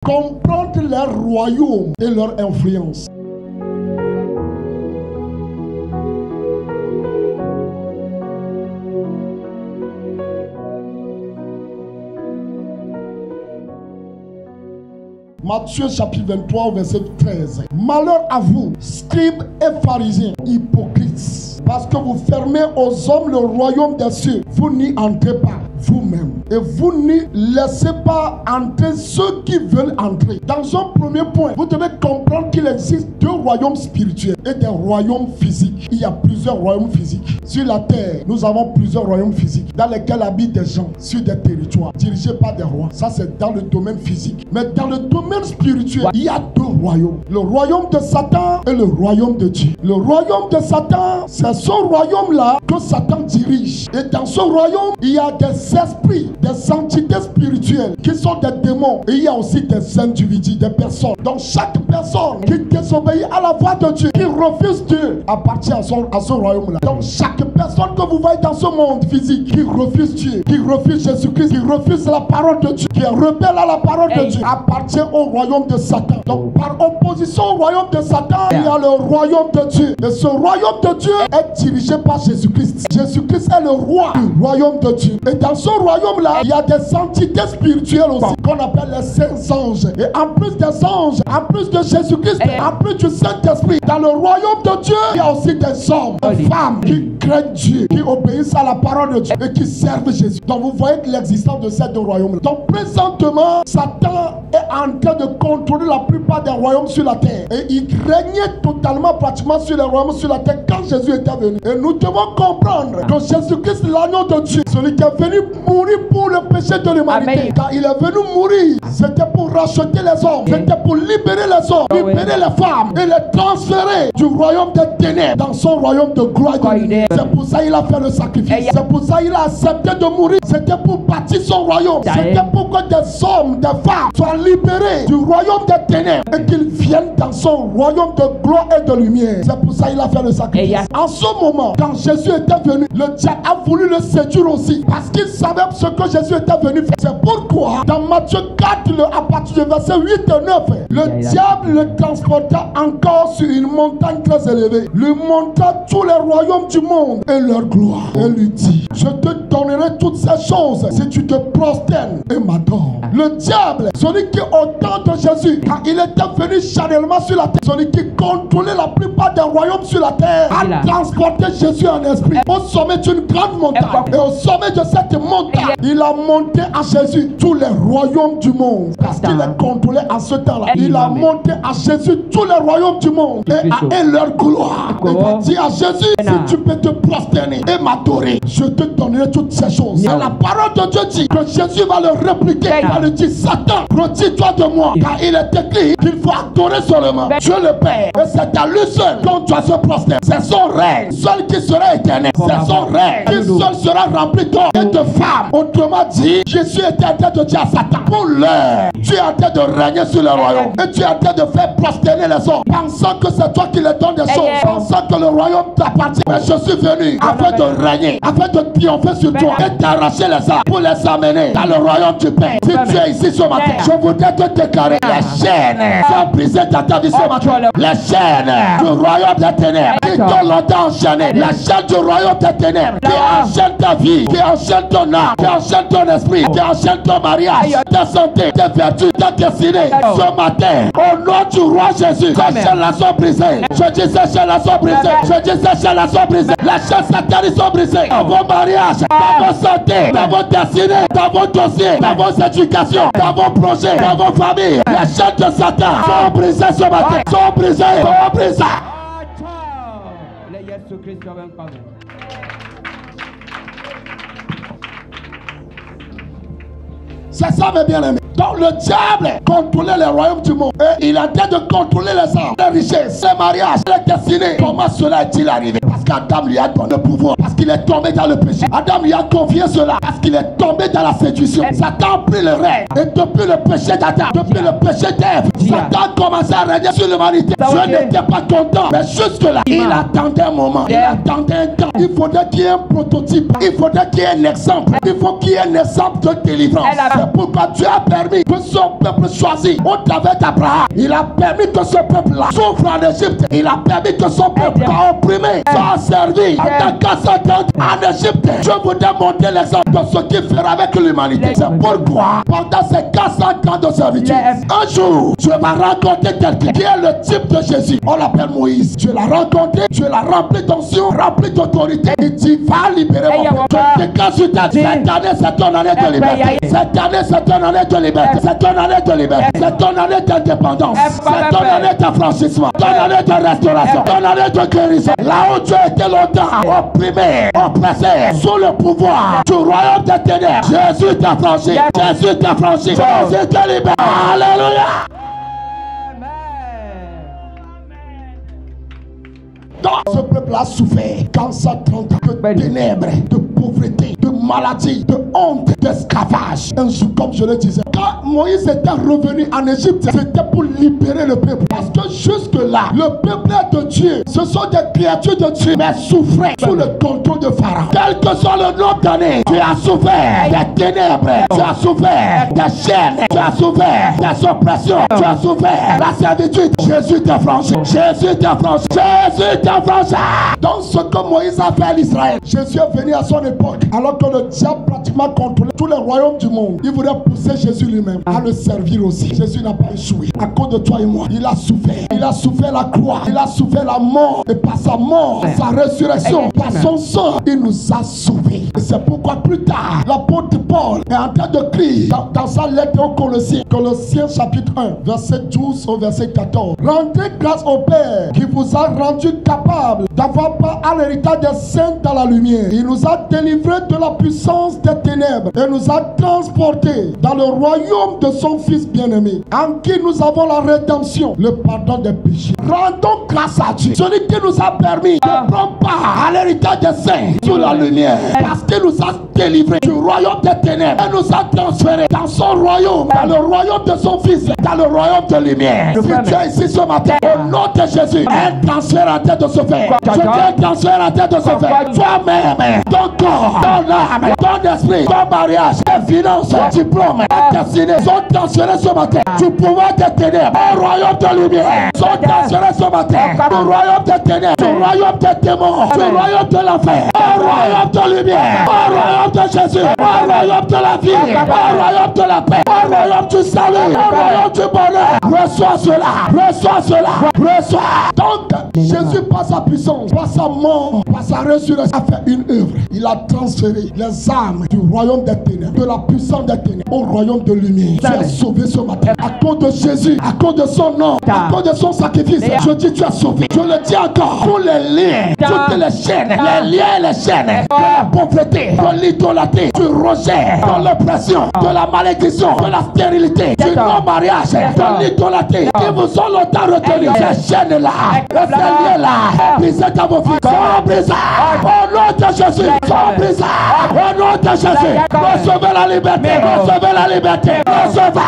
comprendre leur royaume et leur influence. Matthieu chapitre 23, verset 13. Malheur à vous, scribes et pharisiens, hypocrites, parce que vous fermez aux hommes le royaume des cieux. Vous n'y entrez pas vous-même. Et vous n'y laissez pas entrer ceux qui veulent entrer. Dans un premier point, vous devez comprendre qu'il existe deux royaumes spirituels et des royaumes physiques. Il y a plusieurs royaumes physiques. Sur la terre, nous avons plusieurs royaumes physiques dans lesquels habitent des gens sur des territoires dirigés par des rois. Ça, c'est dans le domaine physique. Mais dans le domaine spirituel, il y a deux royaumes. Le royaume de Satan et le royaume de Dieu. Le royaume de Satan, c'est ce royaume-là que Satan dirige. Et dans ce royaume, il y a des esprits, des entités spirituelles qui sont des démons. Et il y a aussi des individus, des personnes. Donc chaque personne qui désobéit à la voix de Dieu, qui refuse Dieu, appartient à ce royaume-là. Donc chaque personne que vous voyez dans ce monde physique, qui refuse Dieu, qui refuse Jésus-Christ, qui refuse la parole de Dieu, qui est rebelle à la parole de Dieu, appartient au royaume de Satan. Donc par opposition au royaume de Satan, il y a le royaume de Dieu. Et ce royaume de Dieu est dirigé par Jésus-Christ. Jésus-Christ est le roi du royaume de Dieu. Et dans ce royaume-là, il y a des entités spirituelles aussi, qu'on appelle les saints anges. Et en plus des anges, en plus de Jésus-Christ, en plus du Saint-Esprit, dans le royaume de Dieu, il y a aussi des hommes, des femmes qui craignent Dieu, qui obéissent à la parole de Dieu et qui servent Jésus. Donc vous voyez l'existence de ces deux royaumes. Donc présentement, Satan est en train de contrôler la plupart des royaumes sur la terre. Et il régnait totalement, pratiquement sur les royaumes sur la terre quand Jésus était venu. Et nous devons comprendre que Jésus-Christ, l'agneau de Dieu, celui qui est venu mourir pour le péché de l'humanité. Quand il est venu mourir, c'était pour racheter les hommes, c'était pour libérer les hommes, libérer les femmes et les transférer du royaume des ténèbres dans son royaume de gloire. C'est pour ça qu'il a fait le sacrifice. C'est pour ça qu'il a accepté de mourir. C'était pour bâtir son royaume. C'était pour que des hommes, des femmes soient libérés du royaume des ténèbres et qu'ils viennent dans son royaume de gloire et de lumière. C'est pour ça qu'il a fait le sacrifice. En ce moment, quand Jésus était venu, le diable a voulu le séduire aussi parce qu'il savait ce que Jésus était venu faire. C'est pourquoi dans Matthieu 4, à partir du verset 8 et 9, le diable le transporta encore sur une montagne très élevée, lui montra tous les royaumes du monde et leur gloire, et lui dit: je te donnerai toutes ces choses si tu te prosternes et m'adores. Le diable, celui qui au temps de Jésus, quand il était venu charnellement sur la terre, celui qui contrôlait la plupart des royaumes sur la terre, a transporté Jésus en esprit au sommet d'une grande montagne. Et au sommet de cette montagne, il a monté à Jésus tous les royaumes du monde, parce qu'il est contrôlé à ce temps-là. Il a monté à Jésus tous les royaumes du monde et leur gloire. Il a dit à Jésus: si tu peux te prosterner et m'adorer, je te donnerai toutes ces choses. Et la parole de Dieu dit que Jésus va le répliquer. Il va lui dire: Satan, retire-toi de moi, car il est écrit qu'il faut adorer seulement Dieu le Père. Et c'est à lui seul qu'on doit se prosterner. C'est son règne seul qui sera éternel. C'est son règne qui seul sera rempli d'hommes et de femmes. Autrement dit, Jésus était en train de dire à Satan: pour l'heure, tu es en train de régner sur le royaume et tu es en train de faire prosterner les hommes, pensant que c'est toi qui leur donnes des choses, pensant que le royaume t'appartient. Mais je suis venu afin de régner, afin de triompher sur toi et t'arracher les âmes pour les amener dans le royaume du Père. Si tu es ici ce matin, je voudrais te déclarer: les chaînes sont brisées dans ta vie ce matin. Les chaînes du royaume des ténèbres qui t'ont longtemps enchaîné, les chaînes du royaume des ténèbres qui enchaînent ta vie, qui enchaînent ton âme, qui enchaînent ton esprit, qui enchaînent ton mariage, ta santé, tes vertus, ta destinée. Ce matin, au nom du roi Jésus, ces chaînes-là sont brisées. Je dis: ces chaînes-là sont brisées. Je dis: ces chaînes-là sont brisées. Les chaînes sataniques sont brisées dans vos mariages, dans vos santé, dans vos destinées, dans vos dossiers, dans vos éducations, dans vos projets, dans vos familles. Les chaînes de Satan sont brisées ce matin. Sont brisées. Sont brisées. C'est ça, mes bien-aimés. Donc le diable contrôlait les royaumes du monde. Et il a en train de contrôler les âmes, les richesses, les mariages, les destinées. Comment cela est-il arrivé? Parce qu'Adam lui a donné le pouvoir parce qu'il est tombé dans le péché. Adam lui a confié cela parce qu'il est tombé dans la séduction. Satan a pris le règne. Et depuis le péché d'Adam, depuis le péché d'Ève, Satan a commencé à régner sur l'humanité. Je n'étais pas content. Mais jusque-là, il attendait un moment. Il attendait un temps. Il faudrait qu'il y ait un prototype. Il faudrait qu'il y ait un exemple. Il faut qu'il y ait un exemple de délivrance. C'est pourquoi Dieu a permis que son peuple choisi au travers d'Abraham. Il a permis que ce peuple-là souffre en Égypte. Il a permis que son peuple soit opprimé, soit servi en tant en Égypte. Je voudrais montrer l'exemple de ce qu'il fera avec l'humanité. C'est pourquoi, pendant ces 400 ans de servitude, un jour, Dieu va rencontrer quelqu'un qui est le type de Jésus. On l'appelle Moïse. Dieu l'a rencontré, Dieu l'a rempli d'onction, rempli d'autorité. Et tu vas libérer mon peuple. Je déclare sur ta vie. Cette année, c'est ton année de liberté. Cette année, c'est ton année de liberté. C'est ton année de liberté. C'est ton année d'indépendance. C'est ton année d'affranchissement. Ton année de restauration. Ton année de guérison. Là où tu as été longtemps opprimé, oppressé, sous le pouvoir du royaume des ténèbres, Jésus t'a franchi. Jésus t'a franchi. Jésus t'a libéré. Alléluia. Donc, ce peuple a souffert 430 ans de ténèbres, de pauvreté, de maladie, de honte, d'esclavage. Un jour, comme je le disais, quand Moïse était revenu en Égypte, c'était pour libérer le peuple. Parce que jusque-là, le peuple de Dieu, ce sont des créatures de Dieu, mais souffraient sous le contrôle de Pharaon. Quel que soit le nombre d'années, tu as souffert des ténèbres, tu as souffert des chaînes, tu as souffert des oppressions, tu as souffert la servitude. Jésus t'a franchi. Jésus t'a franchi. Jésus t'a franchi. Donc ce que Moïse a fait à l'Israël, Jésus est venu à son époque, alors que le diable pratiquement contrôlait tous les royaumes du monde. Il voulait pousser Jésus lui-même à le servir aussi. Jésus n'a pas échoué. À cause de toi et moi, il a souffert. Il a souffert la croix. Il a souffert la mort. Et par sa mort, sa résurrection, par son sang, il nous a sauvés. Et c'est pourquoi plus tard, l'apôtre Paul est en train de crier dans sa lettre aux Colossiens, Colossiens chapitre 1, verset 12 au verset 14. Rendez grâce au Père qui vous a rendu capable d'avoir part à l'héritage des saints dans la lumière. Il nous a délivrés de la puissance des ténèbres et nous a transportés dans le royaume de son Fils bien-aimé, en qui nous avons la rédemption, le pardon des péchés. Rendons grâce à Dieu, celui qui nous a permis de prendre part à l'héritage des saints sous la lumière, parce qu'il nous a délivrés du royaume des ténèbres et nous a transférés dans son royaume, dans le royaume de son Fils, dans le royaume de lumière. Si tu es ici ce matin, au nom de Jésus, un transfert en tête de se faire. Je dis un transfert en tête de se faire. Toi-même, ton corps, ton âme, ton esprit, ton mariage, tes finances, tes diplômes, tes destinées sont transférés ce matin du pouvoir des ténèbres au royaume de lumière. Sont transférés ce matin du royaume des ténèbres, du royaume des démons, du royaume de l'enfer, au royaume de lumière, au royaume de Jésus, au royaume de la vie, au royaume de la paix, au royaume du salut, au royaume du bonheur. Reçois cela, reçois cela, reçois. Donc, Jésus, par sa puissance, par sa mort, par sa résurrection, a fait une œuvre. Il a transféré les âmes du royaume des ténèbres, de la puissance des ténèbres, au royaume de lumière. Tu es sauvé ce matin. À cause de Jésus, à cause de son nom, à cause de son sacrifice, je dis tu es sauvé. Je le dis encore. Tous les liens, toutes les chaînes, les liens et les chaînes de la pauvreté, de l'idolâtrie, du rejet, de l'oppression, de la malédiction, de la stérilité, du non-mariage, de l'idolâtrie, qui vous ont longtemps retenu. Ces chaînes-là, ces liens-là, brisez dans vos vies. Sont brisés. Au nom de Jésus, sont brisés. Au nom de Jésus, recevez la liberté, recevez la liberté, recevez.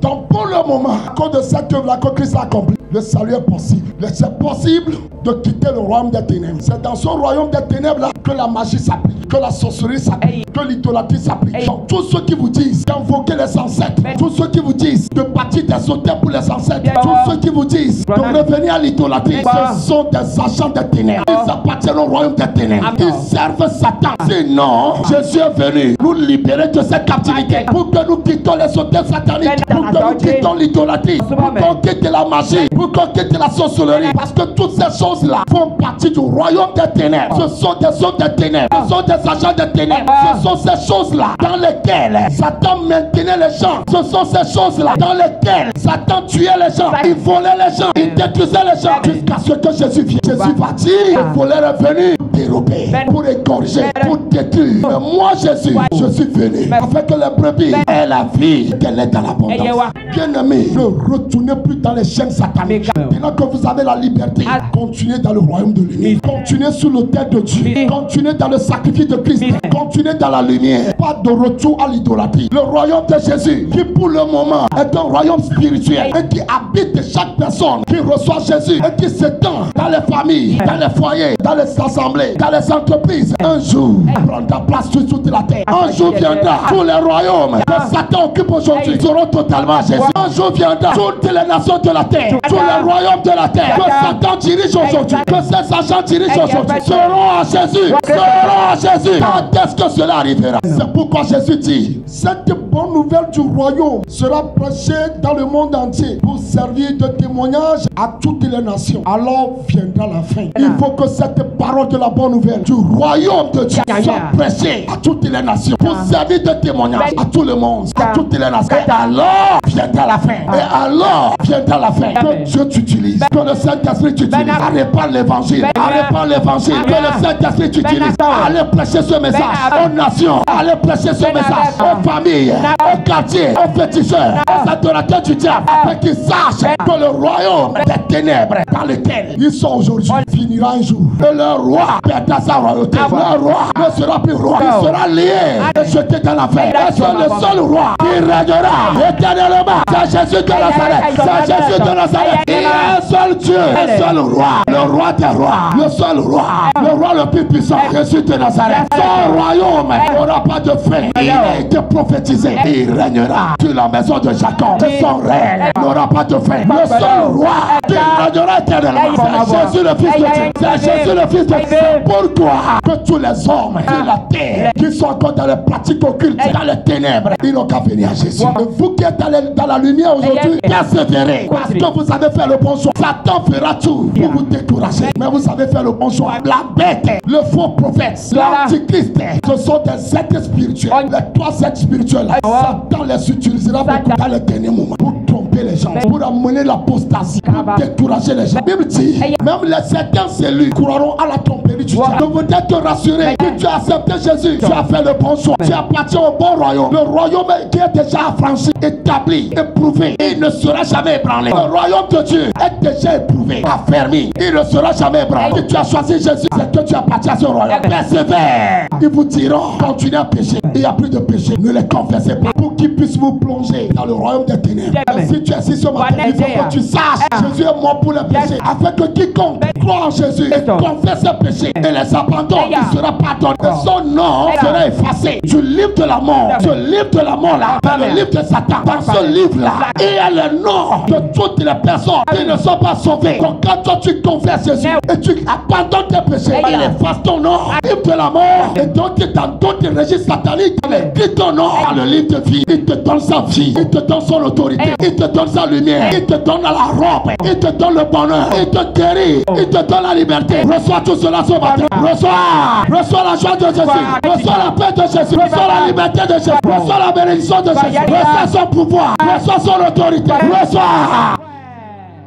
Donc pour le moment, à cause de cette œuvre-là que Christ a accompli, le salut est possible. C'est possible de quitter le royaume des ténèbres. C'est dans ce royaume des ténèbres-là que la magie s'applique, que la sorcellerie s'applique, que l'idolâtrie s'applique. Donc tous ceux qui vous disent d'invoquer les ancêtres, tous ceux qui vous disent de bâtir des hôtels pour les ancêtres, tous ceux qui vous disent de revenir à l'idolâtrie, ce sont des agents des ténèbres. Ils appartiennent au royaume des ténèbres. Ils servent Satan. Sinon, Jésus est venu nous libérer de cette captivité pour que nous quittons les hôtels sataniques, pour que nous quittons l'idolâtrie, pour qu'on quitte la magie, pour qu'on quitte la sorcellerie. Parce que toutes ces choses-là font partie du royaume des ténèbres. Ce sont des hommes des ténèbres, ce sont des agents des ténèbres. Ce sont ces choses-là dans lesquelles Satan maintenait les gens. Ce sont ces choses-là dans lesquelles Satan tuait les gens, il volait les gens, il détruisait les gens, jusqu'à ce que Jésus vienne. Jésus va dire, le voleur est venu dérober, pour égorger, pour détruire. Mais moi, Jésus, je suis venu afin que les brebis aient la vie, qu'elle est dans l'abondance. Bien-aimés, ne retournez plus dans les chaînes sataniques. Maintenant que vous avez la liberté, continuez dans le royaume de lumière. Continuez sur l'autel de Dieu. Continuez dans le sacrifice de Christ. Continuez dans la lumière. Pas de retour à l'idolâtrie. Le royaume de Jésus, qui pour le moment est un royaume spirituel et qui habite chaque personne qui reçoit Jésus et qui s'étend dans les familles, dans les foyers, dans les assemblées, dans les entreprises. Un jour, prendra place sur toute la terre. Un jour viendra, tous les royaumes que Satan occupe aujourd'hui seront totalement à Jésus. Un jour viendra, toutes les nations de la terre, tous les royaumes de la terre que Satan dirige aujourd'hui, que ses agents dirigent aujourd'hui, seront à Jésus. Seront à Jésus. Quand est-ce que cela arrivera? C'est pourquoi Jésus dit, cette bonne nouvelle du royaume sera prêchée dans le monde entier pour servir de témoignage à toutes les nations. Alors viendra la fin. Il faut que cette parole de la bonne nouvelle du royaume de Dieu soit prêchée à toutes les nations pour servir de témoignage à tout le monde, à toutes les nations. Et alors viendra la fin. Et alors viendra la fin. Que Dieu t'utilise, que le Saint-Esprit t'utilise à répandre l'évangile, à répandre l'évangile, que le Saint-Esprit t'utilise à aller prêcher ce message aux nations, à aller prêcher ce message aux familles, aux quartiers, aux féticheurs, aux adorateurs du diable, afin qu'ils sachent que le royaume des ténèbres dans lequel ils sont aujourd'hui finira un jour. Et le roi perdra sa royauté. Le roi ne sera plus roi. Il sera lié et jeté dans la fer. Et c'est le seul roi qui régnera éternellement. C'est Jésus de Nazareth. C'est Jésus de Nazareth. Il y a un seul Dieu, un seul roi. Le roi des rois. Le seul roi. Le roi le plus puissant. Jésus de Nazareth. Son royaume n'aura pas de fin. Il a été prophétisé. Il régnera sur la maison de Jacob. Et son règne n'aura pas de fin. Le seul roi qui régnera éternellement. C'est Jésus le Fils de Dieu. C'est Jésus le Fils de Dieu. C'est pourquoi que tous les hommes de la terre qui sont encore dans les pratiques occultes, dans les ténèbres, ils n'ont qu'à venir à Jésus. Et vous qui êtes dans la lumière aujourd'hui, persévérez. Parce que vous avez fait le bon choix. Satan fera tout pour vous décourager. Mais vous avez fait le bon choix. La bête, le faux prophète, l'antichrist, ce sont des êtres spirituels. Les trois êtres spirituels, Satan les utilisera beaucoup dans les derniers moments pour tromper les gens, pour amener l'apostasie, pour décourager les gens. La Bible dit, même les certains élus croiront à la tromperie du diable. Donc vous êtes rassurés que tu as accepté Jésus, tu as fait le bon choix, tu appartiens au bon royaume. Le royaume qui est déjà affranchi, établi, éprouvé, il ne sera jamais ébranlé. Le royaume de Dieu est déjà éprouvé, affermi, il ne sera jamais ébranlé. Si tu as choisi Jésus, c'est que tu appartiens à ce royaume. Persévère. Ils vous diront, continuez à pécher. Il n'y a plus de péché, ne les confessez pas, pour qu'ils puissent vous plonger dans le royaume des ténèbres. Mais si tu es ici ce matin, il faut que tu saches, Jésus est mort pour les péchés, afin que quiconque croit en Jésus et confesse ses péchés et les abandonne, il sera pardonné. Et son nom sera effacé du livre de la mort. Ce livre de la mort là, dans le livre de Satan, dans ce livre là, il y a le nom de toutes les personnes qui ne sont pas sauvées. Donc quand toi tu confesses Jésus et tu abandonnes tes péchés, il efface ton nom, livre de la mort. Et donc dans d'autres registres sataniques, il écrit ton nom dans le livre de vie. Il te donne sa vie, il te donne son autorité, il te donne sa lumière, il te donne la robe, il te donne le bonheur, il te guérit, il te donne la liberté. Reçois tout cela ce matin. Reçois la joie de Jésus, reçois la paix de Jésus, reçois la liberté de Jésus, reçois la bénédiction de Jésus, reçois son pouvoir, reçois son autorité, reçois.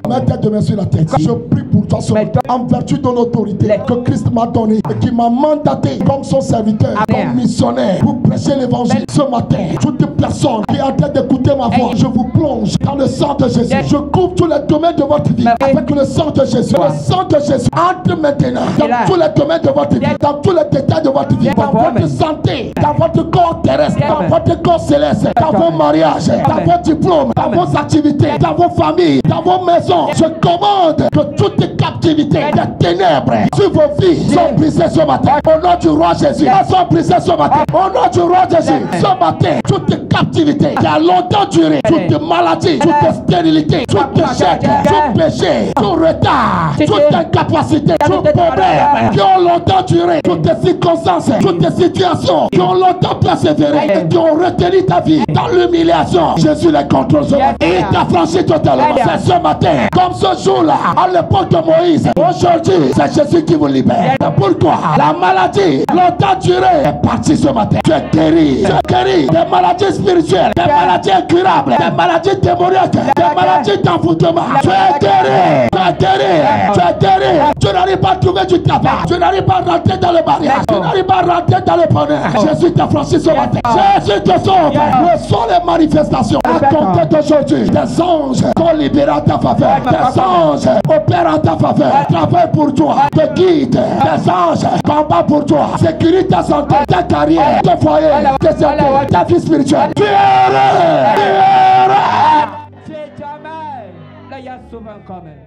Mettez de main sur la tête. Je prie pour toi ce matin, en vertu de l'autorité que Christ m'a donnée et qui m'a mandaté comme son serviteur, comme missionnaire, pour prêcher l'évangile ce matin. Toute personne qui est en train d'écouter ma voix, je vous plonge dans le sang de Jésus. Je couvre tous les domaines de votre vie avec le sang de Jésus. Le sang de Jésus entre maintenant dans tous les domaines de votre vie, dans tous les détails de votre vie, dans votre santé, dans votre corps terrestre, dans votre corps céleste, dans vos mariages, dans vos diplômes, dans vos activités, dans vos familles, dans vos maisons. Je commande que toutes les captivités des ténèbres sur vos vies sont brisées ce matin. Au nom du roi Jésus, elles sont brisées ce matin. Au nom du roi Jésus, ce matin, toutes les captivités qui a longtemps duré, toutes les maladies, toutes les stérilités, toutes les échecs, tout péché, tout retard, toute incapacité, tout problème qui ont longtemps duré, toutes les circonstances, toutes les situations qui ont longtemps persévéré et qui ont retenu ta vie dans l'humiliation. Jésus les contrôle ce matin. Il t'a franchi totalement. C'est ce matin. Comme ce jour-là, à l'époque de Moïse, aujourd'hui, c'est Jésus qui vous libère. C'est pourquoi la maladie, longtemps durée, est partie ce matin. Tu es guéri. Tu es guéri des maladies spirituelles, des maladies incurables, des maladies démoniaques, des maladies d'envoûtement. Tu es guéri. Tu es guéri. Tu es guéri. Tu n'arrives pas à trouver du travail. Tu n'arrives pas à rentrer dans le mariage. Tu n'arrives pas à rentrer dans le bonheur. Jésus t'a franchi ce matin. Jésus te sauve. Reçois les manifestations. À compter d'aujourd'hui, des anges sont libérés en ta faveur. Des anges opèrent en ta faveur. Travaillent pour toi. Te guident. Des anges combattent pour toi. Sécurité ta santé, ta carrière, ton foyer, tes santé, ta vie spirituelle. Tu es heureux. Tu es heureux. C'est jamais. Là, il y a souvent quand même.